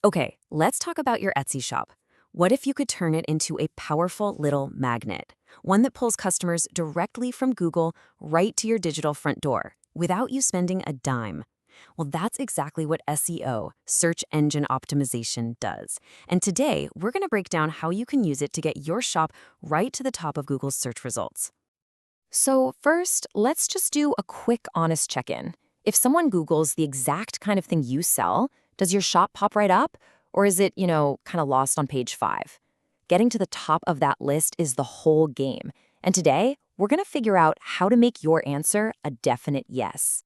Okay, let's talk about your Etsy shop. What if you could turn it into a powerful little magnet? One that pulls customers directly from Google right to your digital front door without you spending a dime. Well, that's exactly what SEO, search engine optimization, does. And today, we're going to break down how you can use it to get your shop right to the top of Google's search results. So first, let's just do a quick honest check-in. If someone Googles the exact kind of thing you sell, does your shop pop right up? Or is it, kind of lost on page 5? Getting to the top of that list is the whole game. And today, we're going to figure out how to make your answer a definite yes.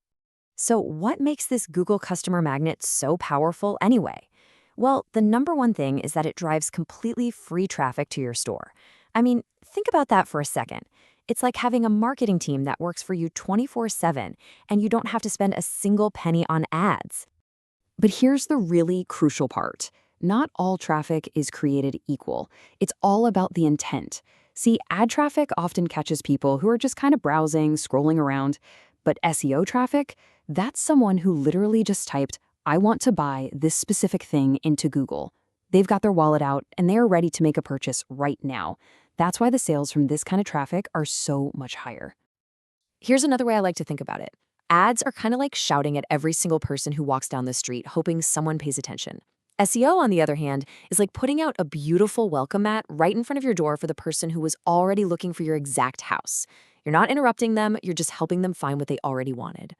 So what makes this Google customer magnet so powerful anyway? Well, the number one thing is that it drives completely free traffic to your store. I mean, think about that for a second. It's like having a marketing team that works for you 24/7, and you don't have to spend a single penny on ads. But here's the really crucial part. Not all traffic is created equal. It's all about the intent. See, ad traffic often catches people who are just kind of browsing, scrolling around. But SEO traffic, that's someone who literally just typed, "I want to buy this specific thing" into Google. They've got their wallet out and they are ready to make a purchase right now. That's why the sales from this kind of traffic are so much higher. Here's another way I like to think about it. Ads are kind of like shouting at every single person who walks down the street, hoping someone pays attention. SEO, on the other hand, is like putting out a beautiful welcome mat right in front of your door for the person who was already looking for your exact house. You're not interrupting them, you're just helping them find what they already wanted.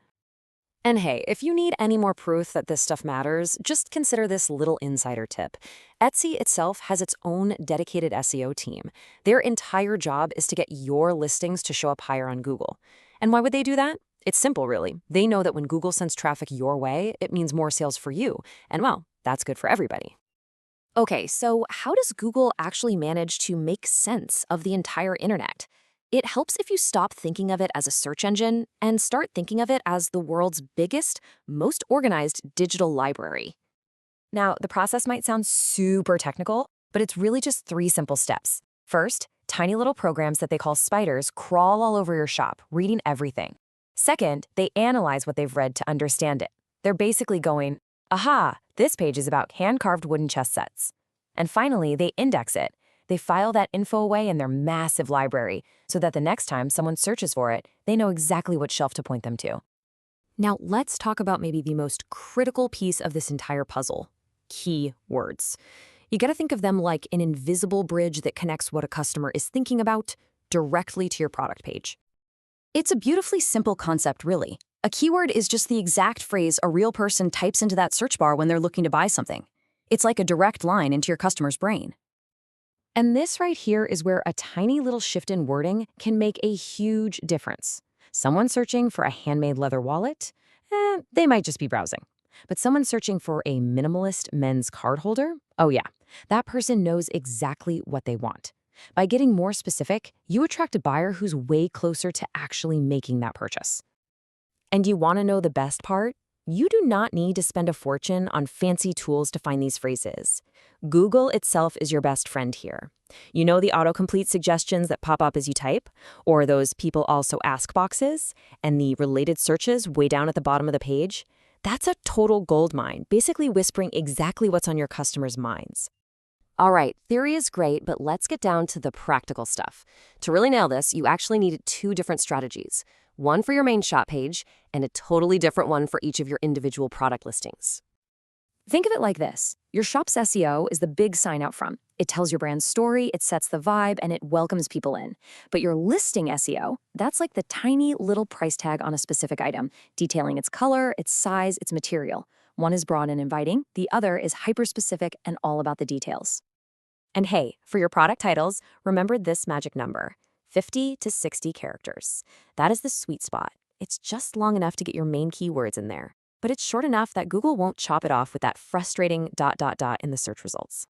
And hey, if you need any more proof that this stuff matters, just consider this little insider tip. Etsy itself has its own dedicated SEO team. Their entire job is to get your listings to show up higher on Google. And why would they do that? It's simple, really. They know that when Google sends traffic your way, it means more sales for you. And well, that's good for everybody. Okay, so how does Google actually manage to make sense of the entire internet? It helps if you stop thinking of it as a search engine and start thinking of it as the world's biggest, most organized digital library. Now, the process might sound super technical, but it's really just 3 simple steps. First, tiny little programs that they call spiders crawl all over your shop, reading everything. Second, they analyze what they've read to understand it. They're basically going, aha, this page is about hand-carved wooden chess sets. And finally, they index it. They file that info away in their massive library so that the next time someone searches for it, they know exactly what shelf to point them to. Now, let's talk about maybe the most critical piece of this entire puzzle: keywords. You gotta think of them like an invisible bridge that connects what a customer is thinking about directly to your product page. It's a beautifully simple concept, really. A keyword is just the exact phrase a real person types into that search bar when they're looking to buy something. It's like a direct line into your customer's brain. And this right here is where a tiny little shift in wording can make a huge difference. Someone searching for a handmade leather wallet? They might just be browsing. But someone searching for a minimalist men's card holder? Oh yeah, that person knows exactly what they want. By getting more specific, you attract a buyer who's way closer to actually making that purchase. And you want to know the best part? You do not need to spend a fortune on fancy tools to find these phrases. Google itself is your best friend here. You know the autocomplete suggestions that pop up as you type? Or those people also ask boxes? And the related searches way down at the bottom of the page? That's a total goldmine, basically whispering exactly what's on your customers' minds. All right, theory is great, but let's get down to the practical stuff. To really nail this, you actually need 2 different strategies. One for your main shop page, and a totally different one for each of your individual product listings. Think of it like this. Your shop's SEO is the big sign out front. It tells your brand's story, it sets the vibe, and it welcomes people in. But your listing SEO, that's like the tiny little price tag on a specific item, detailing its color, its size, its material. One is broad and inviting, the other is hyper-specific and all about the details. And hey, for your product titles, remember this magic number: 50 to 60 characters. That is the sweet spot. It's just long enough to get your main keywords in there, but it's short enough that Google won't chop it off with that frustrating ... in the search results.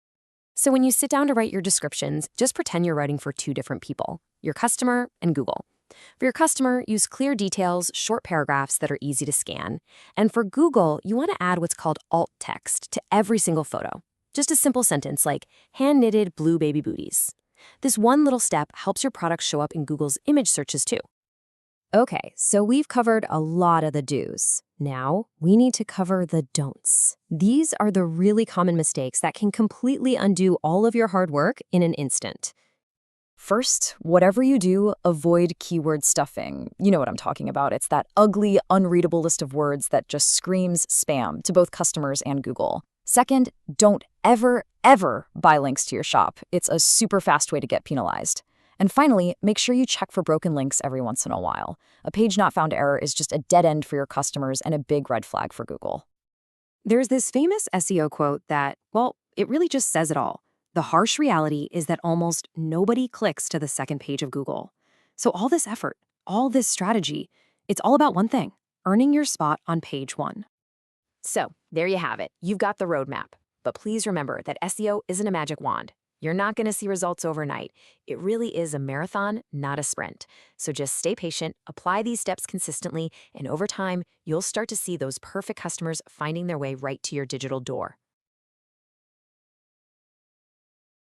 So when you sit down to write your descriptions, just pretend you're writing for 2 different people, your customer and Google. For your customer, use clear details, short paragraphs that are easy to scan. And for Google, you want to add what's called alt text to every single photo. Just a simple sentence like, hand-knitted blue baby booties. This one little step helps your product show up in Google's image searches too. Okay, so we've covered a lot of the do's. Now, we need to cover the don'ts. These are the really common mistakes that can completely undo all of your hard work in an instant. First, whatever you do, avoid keyword stuffing. You know what I'm talking about. It's that ugly, unreadable list of words that just screams spam to both customers and Google. Second, don't ever buy links to your shop. It's a super fast way to get penalized. And finally, make sure you check for broken links every once in a while. A page not found error is just a dead end for your customers and a big red flag for Google. There's this famous SEO quote that, well, it really just says it all. The harsh reality is that almost nobody clicks to the second page of Google. So all this effort, all this strategy, it's all about one thing: earning your spot on page 1. So there you have it. You've got the roadmap. But please remember that SEO isn't a magic wand. You're not going to see results overnight. It really is a marathon, not a sprint. So just stay patient, apply these steps consistently, and over time, you'll start to see those perfect customers finding their way right to your digital door.